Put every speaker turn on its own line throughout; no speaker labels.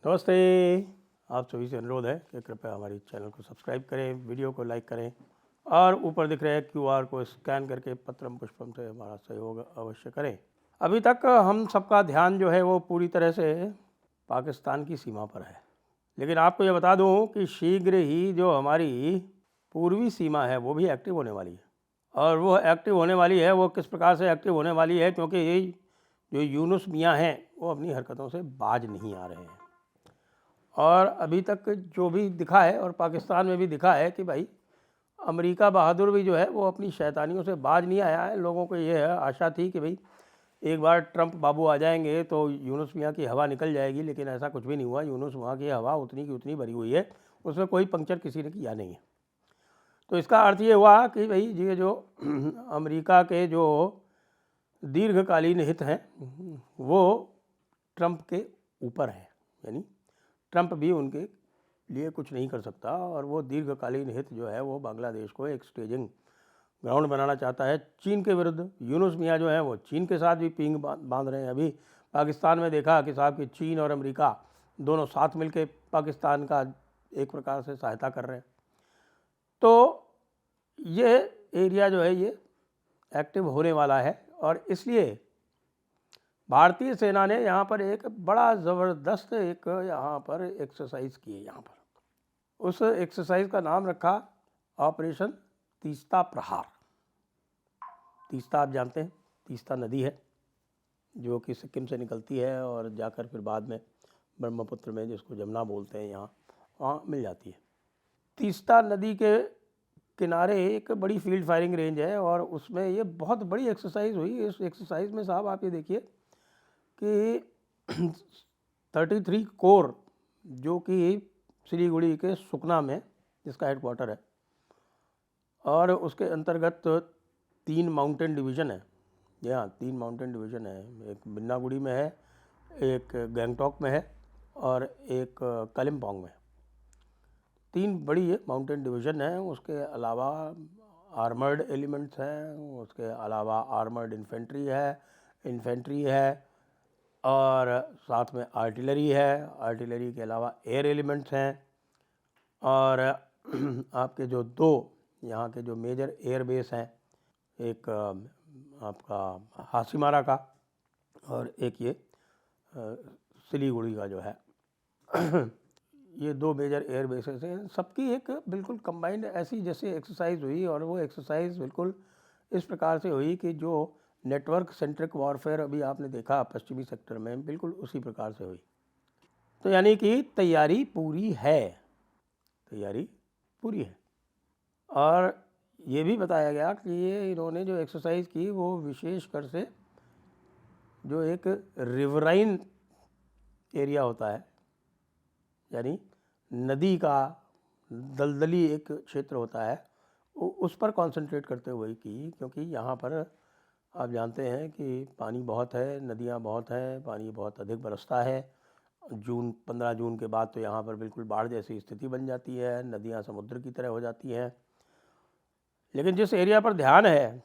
नमस्ते। आप सभी से अनुरोध है कि कृपया हमारी चैनल को सब्सक्राइब करें, वीडियो को लाइक करें और ऊपर दिख रहे क्यूआर को स्कैन करके पत्रम पुष्पम से हमारा सहयोग अवश्य करें। अभी तक हम सबका ध्यान जो है वो पूरी तरह से पाकिस्तान की सीमा पर है, लेकिन आपको ये बता दूं कि शीघ्र ही जो हमारी पूर्वी सीमा है वो भी एक्टिव होने वाली है। और वो एक्टिव होने वाली है, वो किस प्रकार से एक्टिव होने वाली है, क्योंकि ये जो यूनुस मियाँ हैं वो अपनी हरकतों से बाज नहीं आ रहे हैं। और अभी तक जो भी दिखा है और पाकिस्तान में भी दिखा है कि भाई अमेरिका बहादुर भी जो है वो अपनी शैतानियों से बाज नहीं आया है। लोगों को ये है आशा थी कि भाई एक बार ट्रंप बाबू आ जाएंगे तो यूनुस मियाँ की हवा निकल जाएगी, लेकिन ऐसा कुछ भी नहीं हुआ। यूनुस मियाँ की हवा उतनी की उतनी भरी हुई है, उसमें कोई पंक्चर किसी ने किया नहीं है। तो इसका अर्थ ये हुआ कि भाई ये जो अमेरिका के जो दीर्घकालीन हित हैं वो ट्रंप के ऊपर हैं, यानी ट्रंप भी उनके लिए कुछ नहीं कर सकता। और वो दीर्घकालीन हित जो है वो बांग्लादेश को एक स्टेजिंग ग्राउंड बनाना चाहता है चीन के विरुद्ध। यूनुस मियाँ जो है वो चीन के साथ भी पींग बांध रहे हैं। अभी पाकिस्तान में देखा कि साहब कि चीन और अमेरिका दोनों साथ मिलकर पाकिस्तान का एक प्रकार से सहायता कर रहे हैं। तो ये एरिया जो है ये एक्टिव होने वाला है और इसलिए भारतीय सेना ने यहाँ पर एक बड़ा ज़बरदस्त एक यहाँ पर एक्सरसाइज की है। यहाँ पर उस एक्सरसाइज का नाम रखा ऑपरेशन तीस्ता प्रहार। तीस्ता आप जानते हैं, तीस्ता नदी है जो कि सिक्किम से निकलती है और जाकर फिर बाद में ब्रह्मपुत्र में, जिसको जमुना बोलते हैं, यहाँ वहाँ मिल जाती है। तीस्ता नदी के किनारे एक बड़ी फील्ड फायरिंग रेंज है और उसमें ये बहुत बड़ी एक्सरसाइज हुई। इस एक्सरसाइज में साहब आप ये देखिए कि 33 कोर जो कि सिलीगुड़ी के सुकना में जिसका हेडक्वार्टर है, और उसके अंतर्गत 3 माउंटेन डिवीज़न है। यहाँ 3 माउंटेन डिवीज़न है, एक बिन्नागुड़ी में है, एक गैंगटॉक में है और एक कालिम्पोंग में। 3 बड़ी ये माउंटेन डिवीज़न है। उसके अलावा आर्मर्ड एलिमेंट्स हैं, उसके अलावा आर्मर्ड इन्फेंट्री है और साथ में आर्टिलरी है। आर्टिलरी के अलावा एयर एलिमेंट्स हैं और आपके जो 2 यहाँ के जो मेजर एयर बेस हैं, एक आपका हासीमारा का और एक ये सिलीगुड़ी का जो है ये 2 मेजर एयर बेसेस हैं। सबकी एक बिल्कुल कंबाइंड ऐसी जैसे एक्सरसाइज हुई और वो एक्सरसाइज बिल्कुल इस प्रकार से हुई कि जो नेटवर्क सेंट्रिक वॉरफेयर अभी आपने देखा पश्चिमी सेक्टर में, बिल्कुल उसी प्रकार से हुई। तो यानी कि तैयारी पूरी है, तैयारी पूरी है। और ये भी बताया गया कि ये इन्होंने जो एक्सरसाइज की वो विशेषकर से जो एक रिवराइन एरिया होता है, यानी नदी का दलदली एक क्षेत्र होता है, उस पर कंसंट्रेट करते हुए की, क्योंकि यहाँ पर आप जानते हैं कि पानी बहुत है, नदियाँ बहुत हैं, पानी बहुत अधिक बरसता है। 15 जून के बाद तो यहाँ पर बिल्कुल बाढ़ जैसी स्थिति बन जाती है, नदियाँ समुद्र की तरह हो जाती हैं। लेकिन जिस एरिया पर ध्यान है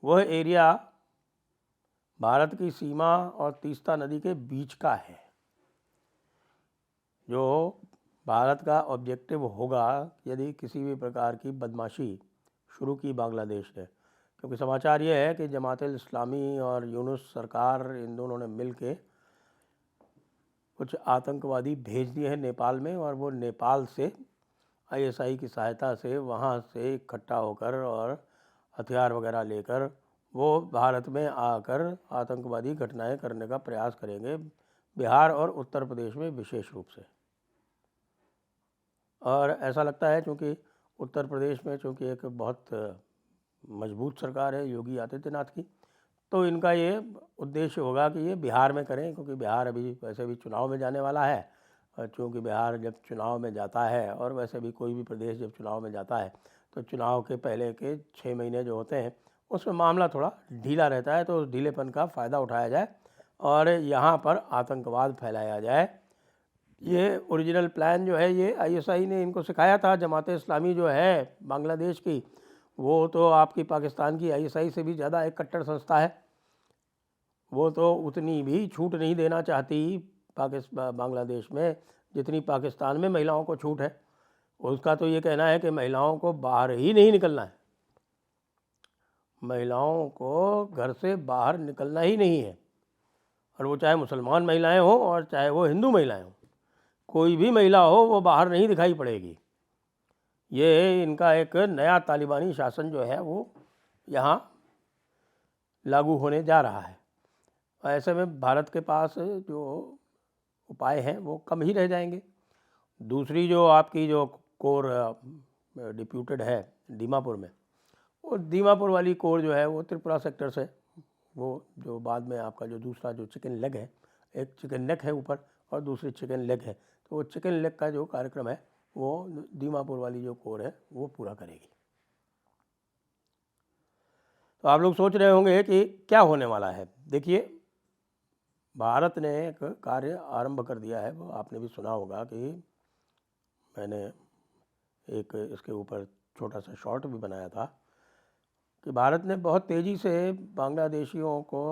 वह एरिया भारत की सीमा और तीस्ता नदी के बीच का है। जो भारत का ऑब्जेक्टिव होगा यदि किसी भी प्रकार की बदमाशी शुरू की बांग्लादेश ने, क्योंकि समाचार ये है कि जमात इस्लामी और यूनुस सरकार इन दोनों ने मिल के कुछ आतंकवादी भेज दिए हैं नेपाल में, और वो नेपाल से आईएसआई की सहायता से वहाँ से इकट्ठा होकर और हथियार वगैरह लेकर वो भारत में आकर आतंकवादी घटनाएं करने का प्रयास करेंगे, बिहार और उत्तर प्रदेश में विशेष रूप से। और ऐसा लगता है क्योंकि उत्तर प्रदेश में चूँकि एक बहुत मजबूत सरकार है योगी आदित्यनाथ की, तो इनका ये उद्देश्य होगा कि ये बिहार में करें, क्योंकि बिहार अभी वैसे भी चुनाव में जाने वाला है। और चूँकि बिहार जब चुनाव में जाता है, और वैसे भी कोई भी प्रदेश जब चुनाव में जाता है, तो चुनाव के पहले के 6 महीने जो होते हैं उसमें मामला थोड़ा ढीला रहता है, तो उस ढीलेपन का फ़ायदा उठाया जाए और यहाँ पर आतंकवाद फैलाया जाए। ये ओरिजिनल प्लान जो है ये आईएसआई ने इनको सिखाया था। जमात इस्लामी जो है बांग्लादेश की, वो तो आपकी पाकिस्तान की आईएसआई से भी ज़्यादा एक कट्टर संस्था है। वो तो उतनी भी छूट नहीं देना चाहती बांग्लादेश में जितनी पाकिस्तान में महिलाओं को छूट है। उसका तो ये कहना है कि महिलाओं को बाहर ही नहीं निकलना है, महिलाओं को घर से बाहर निकलना ही नहीं है। और वो चाहे मुसलमान महिलाएं हों और चाहे वो हिंदू महिलाएं हों, कोई भी महिला हो वो बाहर नहीं दिखाई पड़ेगी। ये इनका एक नया तालिबानी शासन जो है वो यहाँ लागू होने जा रहा है। ऐसे में भारत के पास जो उपाय हैं वो कम ही रह जाएंगे। दूसरी जो आपकी जो कोर डिप्यूटेड है दीमापुर में, वो दीमापुर वाली कोर जो है वो त्रिपुरा सेक्टर से, वो जो बाद में आपका जो दूसरा जो चिकन लेग है, एक चिकन नेक है ऊपर और दूसरी चिकन लेग है, तो वो चिकन लेग का जो कार्यक्रम है वो दीमापुर वाली जो कोर है वो पूरा करेगी। तो आप लोग सोच रहे होंगे कि क्या होने वाला है। देखिए, भारत ने एक कार्य आरंभ कर दिया है, वो आपने भी सुना होगा कि मैंने एक इसके ऊपर छोटा सा शॉर्ट भी बनाया था कि भारत ने बहुत तेज़ी से बांग्लादेशियों को,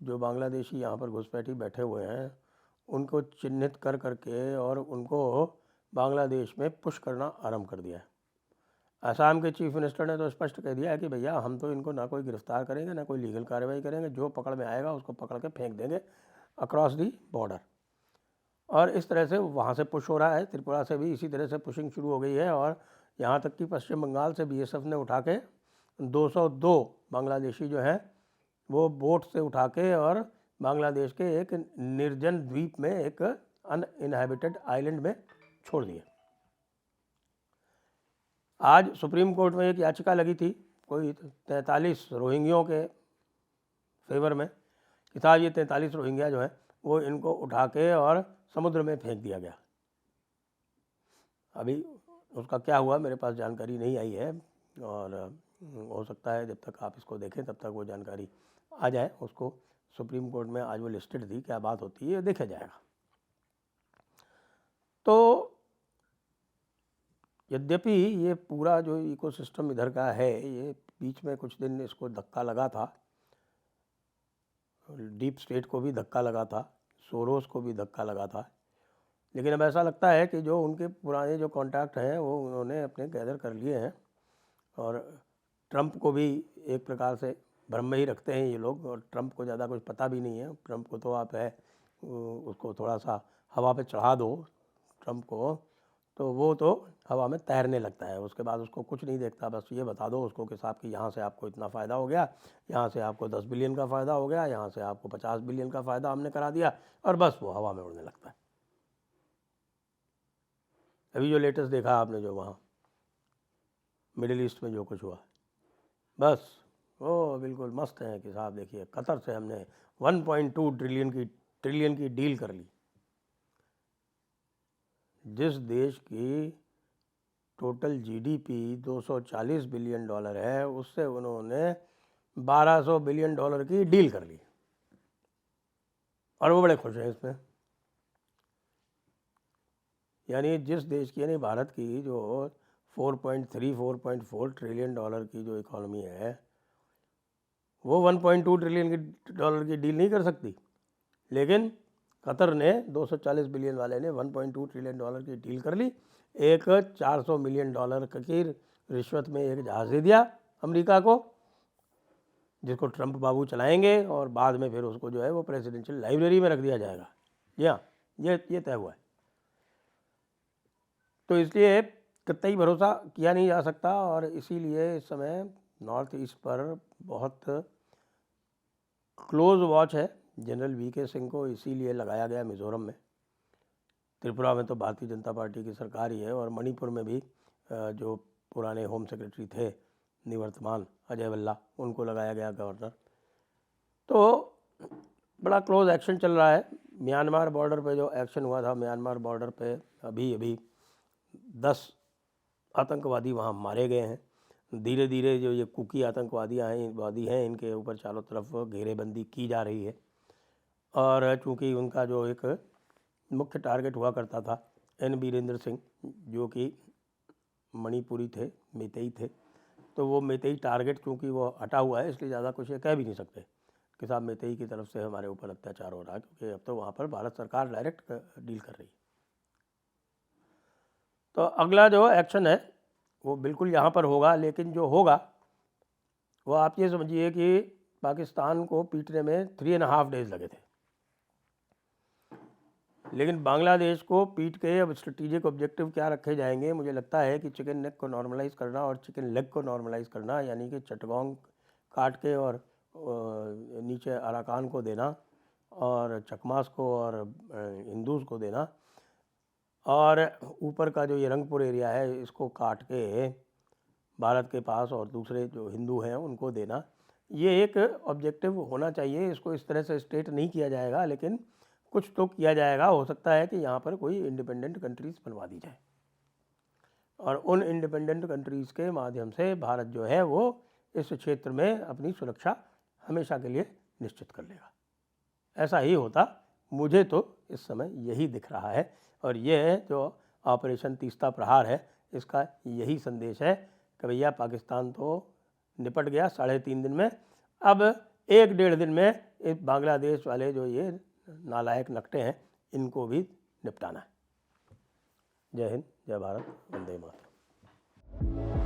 जो बांग्लादेशी यहाँ पर घुसपैठी बैठे हुए हैं, उनको चिन्हित कर करके और उनको बांग्लादेश में पुश करना आरंभ कर दिया है। असम के चीफ मिनिस्टर ने तो स्पष्ट कह दिया है कि भैया हम तो इनको ना कोई गिरफ्तार करेंगे ना कोई लीगल कार्रवाई करेंगे, जो पकड़ में आएगा उसको पकड़ के फेंक देंगे अक्रॉस दी बॉर्डर। और इस तरह से वहाँ से पुश हो रहा है, त्रिपुरा से भी इसी तरह से पुशिंग शुरू हो गई है। और यहाँ तक कि पश्चिम बंगाल से बीएसएफ ने उठा के 202 बांग्लादेशी जो हैं वो बोट से उठा के और बांग्लादेश के एक निर्जन द्वीप में, एक अनइनहेबिटेड आइलैंड में छोड़ दिए। आज सुप्रीम कोर्ट में एक याचिका लगी थी कोई 43 रोहिंग्यों के फेवर में कि साहब ये 43 रोहिंग्या जो है वो इनको उठा के और समुद्र में फेंक दिया गया। अभी उसका क्या हुआ मेरे पास जानकारी नहीं आई है, और हो सकता है जब तक आप इसको देखें तब तक वो जानकारी आ जाए। उसको सुप्रीम कोर्ट में आज वो लिस्टेड थी, क्या बात होती है देखा जाएगा। तो यद्यपि ये पूरा जो इकोसिस्टम इधर का है, ये बीच में कुछ दिन इसको धक्का लगा था, डीप स्टेट को भी धक्का लगा था, सोरोस को भी धक्का लगा था, लेकिन अब ऐसा लगता है कि जो उनके पुराने जो कॉन्टैक्ट हैं वो उन्होंने अपने गैदर कर लिए हैं। और ट्रंप को भी एक प्रकार से भ्रम में ही रखते हैं ये लोग, और ट्रंप को ज़्यादा कुछ पता भी नहीं है। ट्रंप को तो आप है उसको थोड़ा सा हवा पे चढ़ा दो ट्रंप को, तो वो तो हवा में तैरने लगता है। उसके बाद उसको कुछ नहीं देखता, बस ये बता दो उसको कि साहब कि यहाँ से आपको इतना फ़ायदा हो गया, यहाँ से आपको 10 बिलियन का फ़ायदा हो गया, यहाँ से आपको 50 बिलियन का फ़ायदा हमने करा दिया, और बस वो हवा में उड़ने लगता है। अभी जो लेटेस्ट देखा आपने जो वहाँ मिडिल ईस्ट में जो कुछ हुआ, बस वो बिल्कुल मस्त है कि साहब देखिए कतर से हमने 1.2 ट्रिलियन की डील कर ली। जिस देश की टोटल जीडीपी 240 बिलियन डॉलर है, उससे उन्होंने 1200 बिलियन डॉलर की डील कर ली, और वो बड़े खुश हैं इसमें। यानी जिस देश की, यानी भारत की जो 4.4 ट्रिलियन डॉलर की जो इकॉनमी है, वो 1.2 ट्रिलियन की डॉलर की डील नहीं कर सकती, लेकिन कतर ने 240 बिलियन वाले ने 1.2 ट्रिलियन डॉलर की डील कर ली। एक 400 मिलियन डॉलर की रिश्वत में एक जहाज़ दे दिया अमेरिका को, जिसको ट्रंप बाबू चलाएंगे, और बाद में फिर उसको जो है वो प्रेसिडेंशियल लाइब्रेरी में रख दिया जाएगा। जी हाँ, ये तय हुआ है। तो इसलिए कतई भरोसा किया नहीं जा सकता, और इसीलिए इस समय नॉर्थ ईस्ट पर बहुत क्लोज वॉच है। जनरल वीके सिंह को इसीलिए लगाया गया मिज़ोरम में, त्रिपुरा में तो भारतीय जनता पार्टी की सरकार ही है, और मणिपुर में भी जो पुराने होम सेक्रेटरी थे निवर्तमान अजय भल्ला, उनको लगाया गया गवर्नर। तो बड़ा क्लोज एक्शन चल रहा है। म्यांमार बॉर्डर पे जो एक्शन हुआ था, म्यांमार बॉर्डर पे अभी 10 आतंकवादी वहाँ मारे गए हैं। धीरे धीरे जो ये कुकी आतंकवादी हैं इनके ऊपर चारों तरफ घेरेबंदी की जा रही है, और चूँकि उनका जो एक मुख्य टारगेट हुआ करता था एन वीरेंद्र सिंह, जो कि मणिपुरी थे, मेतेई थे, तो वो मेतेई टारगेट चूँकि वो हटा हुआ है, इसलिए ज़्यादा कुछ ये कह भी नहीं सकते। कि साहब मेतई की तरफ से हमारे ऊपर अत्याचार हो रहा है, क्योंकि अब तो वहाँ पर भारत सरकार डायरेक्ट डील कर रही है। तो अगला जो एक्शन है वो बिल्कुल यहाँ पर होगा, लेकिन जो होगा वो आप ये समझिए कि पाकिस्तान को पीटने में 3.5 डेज लगे थे, लेकिन बांग्लादेश को पीट के अब स्ट्रेटेजिक ऑब्जेक्टिव क्या रखे जाएंगे, मुझे लगता है कि चिकन नेक को नॉर्मलाइज करना और चिकन लेग को नॉर्मलाइज करना, यानी कि चटगांव काट के और नीचे अराकान को देना और चकमास को और हिंदूज को देना, और ऊपर का जो ये रंगपुर एरिया है इसको काट के भारत के पास और दूसरे जो हिंदू हैं उनको देना। ये एक ऑब्जेक्टिव होना चाहिए। इसको इस तरह से स्टेट नहीं किया जाएगा, लेकिन कुछ तो किया जाएगा। हो सकता है कि यहाँ पर कोई इंडिपेंडेंट कंट्रीज़ बनवा दी जाए और उन इंडिपेंडेंट कंट्रीज़ के माध्यम से भारत जो है वो इस क्षेत्र में अपनी सुरक्षा हमेशा के लिए निश्चित कर लेगा। ऐसा ही होता, मुझे तो इस समय यही दिख रहा है। और ये जो ऑपरेशन तीस्ता प्रहार है इसका यही संदेश है कि भैया पाकिस्तान तो निपट गया 3.5 दिन में, अब 1-1.5 दिन में इस बांग्लादेश वाले जो ये नालायक नकटे हैं इनको भी निपटाना है। जय हिंद, जय भारत, वंदे मातरम।